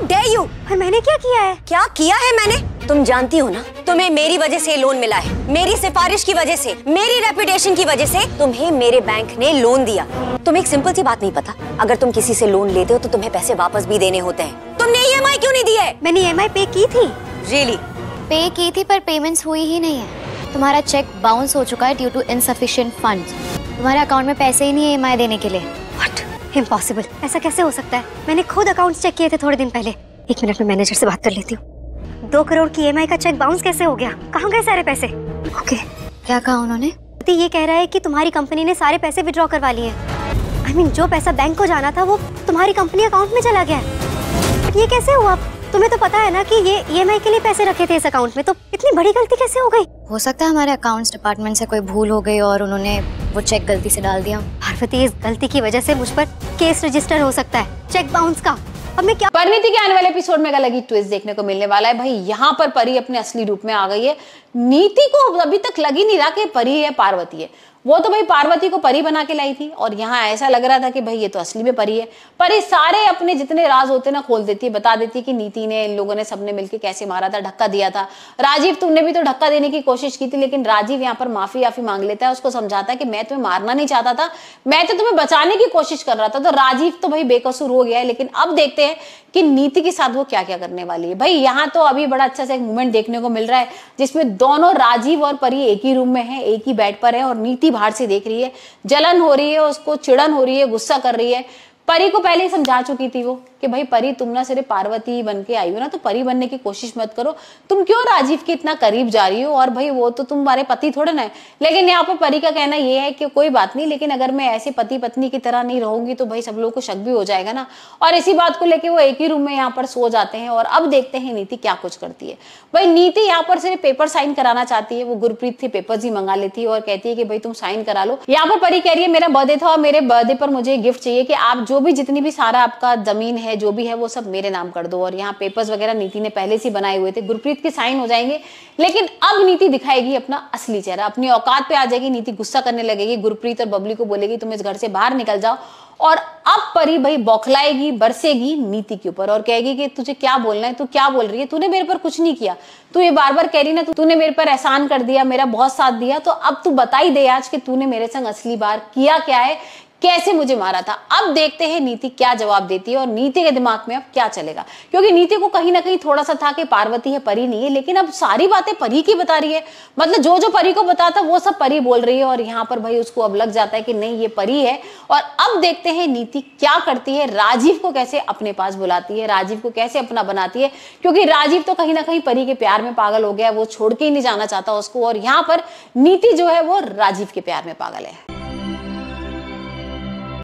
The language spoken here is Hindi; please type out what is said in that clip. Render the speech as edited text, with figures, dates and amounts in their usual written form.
dare you? और मैंने क्या किया है? क्या किया है मैंने? तुम जानती हो ना, तुम्हें मेरी वजह से लोन मिला है, मेरी सिफारिश की वजह से, मेरी रेपुटेशन की वजह से तुम्हें मेरे बैंक ने लोन दिया। तुम्हें एक सिंपल सी बात नहीं पता, अगर तुम किसी से लोन लेते हो तो तुम्हें पैसे वापस भी देने होते हैं। तुमने EMI क्यों नहीं दी है? मैंने EMI पे की थी। Really? पे की थी पर पेमेंट्स हुई ही नहीं है। तुम्हारा चेक बाउंस हो चुका है ड्यू टू इनसफिशिएंट फंड्स। तुम्हारे अकाउंट में पैसे ही नहीं है EMI देने के लिए। What? Impossible. ऐसा कैसे हो सकता है? मैंने खुद अकाउंट्स चेक किए थे थोड़े दिन पहले। 1 मिनट में मैनेजर से बात कर लेती हूँ। 2 करोड़ की EMI का चेक बाउंस कैसे हो गया? कहाँ गए सारे पैसे? ओके, क्या कहा उन्होंने? ये कह रहा है कि तुम्हारी कंपनी ने सारे पैसे विड्रॉ करवा लिए। I mean, जो पैसा बैंक को जाना था वो तुम्हारी कंपनी अकाउंट में चला गया। बट ये कैसे हुआ? तुम्हें तो पता है ना कि ये EMI के लिए पैसे रखे थे इस अकाउंट में, तो इतनी बड़ी गलती कैसे हो गई? हो सकता है हमारे अकाउंट्स डिपार्टमेंट से कोई भूल हो गई और उन्होंने वो चेक गलती से डाल दिया। पार्वती, इस गलती की वजह से मुझ पर केस रजिस्टर हो सकता है चेक बाउंस का। अब मैं क्या? परिणीति के आने वाले एपिसोड में अलग ही ट्विस्ट देखने को मिलने वाला है। भाई यहाँ पर परी अपने असली रूप में आ गई है। नीति को अभी तक लग ही नहीं रहा कि परी है पार्वती है। वो तो भाई पार्वती को परी बना के लाई थी और यहाँ ऐसा लग रहा था कि भाई ये तो असली में परी है। परी सारे अपने जितने राज होते ना खोल देती है, बता देती है कि नीति ने, इन लोगों ने सबने मिलकर कैसे मारा था, धक्का दिया था। राजीव, तुमने भी तो धक्का देने की कोशिश की थी, लेकिन राजीव यहाँ पर माफी मांग लेता है, उसको समझाता है कि मैं तुम्हें मारना नहीं चाहता था, मैं तो तुम्हें बचाने की कोशिश कर रहा था। तो राजीव तो भाई बेकसूर हो गया है, लेकिन अब देखते हैं कि नीति के साथ वो क्या क्या करने वाली है। भाई यहाँ तो अभी बड़ा अच्छा सा एक मूवमेंट देखने को मिल रहा है जिसमें दोनों राजीव और परी एक ही रूम में है, एक ही बेड पर है और नीति बाहर से देख रही है। जलन हो रही है, उसको चिड़न हो रही है, गुस्सा कर रही है। परी को पहले ही समझा चुकी थी वो कि भाई परी, तुम ना सिर्फ पार्वती बन के आई हो ना, तो परी बनने की कोशिश मत करो। तुम क्यों राजीव के इतना करीब जा रही हो? और भाई वो तो तुम्हारे पति थोड़े ना है। लेकिन यहाँ पर परी का कहना ये है कि कोई बात नहीं, लेकिन अगर मैं ऐसे पति पत्नी की तरह नहीं रहूंगी तो भाई सब लोगों को शक भी हो जाएगा ना। और इसी बात को लेकर वो एक ही रूम में यहाँ पर सो जाते हैं। और अब देखते हैं नीति क्या कुछ करती है। भाई नीति यहाँ पर सिर्फ पेपर साइन कराना चाहती है। वो गुरप्रीत से पेपर्स ही मंगा लेती है और कहती है कि भाई तुम साइन करा लो। यहाँ पर परी कह रही है मेरा बर्थडे था और मेरे बर्थडे पर मुझे गिफ्ट चाहिए कि आप जो भी, जितनी भी सारा आपका जमीन है, जो भी है वो सब मेरे नाम कर दो। और यहाँ पेपर्स वगैरह नीति ने पहले से बनाए हुए थे, गुरप्रीत के साइन हो जाएंगे। लेकिन अब नीति दिखाएगी अपना असली चेहरा, अपनी औकात पे आ जाएगी। नीति गुस्सा करने लगेगी, गुरप्रीत और बबली को बोलेगी तुम इस घर से बाहर निकल जाओ। और अब परी भाई बौखलाएगी, बरसेगी नीति के ऊपर और कहेगी कि तुझे क्या बोलना है, तू क्या बोल रही है, तूने मेरे पर कुछ नहीं किया। तू ये बार बार कह रही ना तूने मेरे पर एहसान कर दिया, मेरा बहुत साथ दिया, तो अब तू बता ही दे आज कि तूने मेरे संग असली बार किया क्या है, कैसे मुझे मारा था। अब देखते हैं नीति क्या जवाब देती है और नीति के दिमाग में अब क्या चलेगा। क्योंकि नीति को कहीं ना कहीं थोड़ा सा था कि पार्वती है, परी नहीं है, लेकिन अब सारी बातें परी की बता रही है। मतलब जो जो परी को बताता वो सब परी बोल रही है। और यहाँ पर भाई उसको अब लग जाता है कि नहीं ये परी है। और अब देखते हैं नीति क्या करती है, राजीव को कैसे अपने पास बुलाती है, राजीव को कैसे अपना बनाती है। क्योंकि राजीव तो कहीं ना कहीं परी के प्यार में पागल हो गया, वो छोड़ के ही नहीं जाना चाहता उसको। और यहाँ पर नीति जो है वो राजीव के प्यार में पागल है।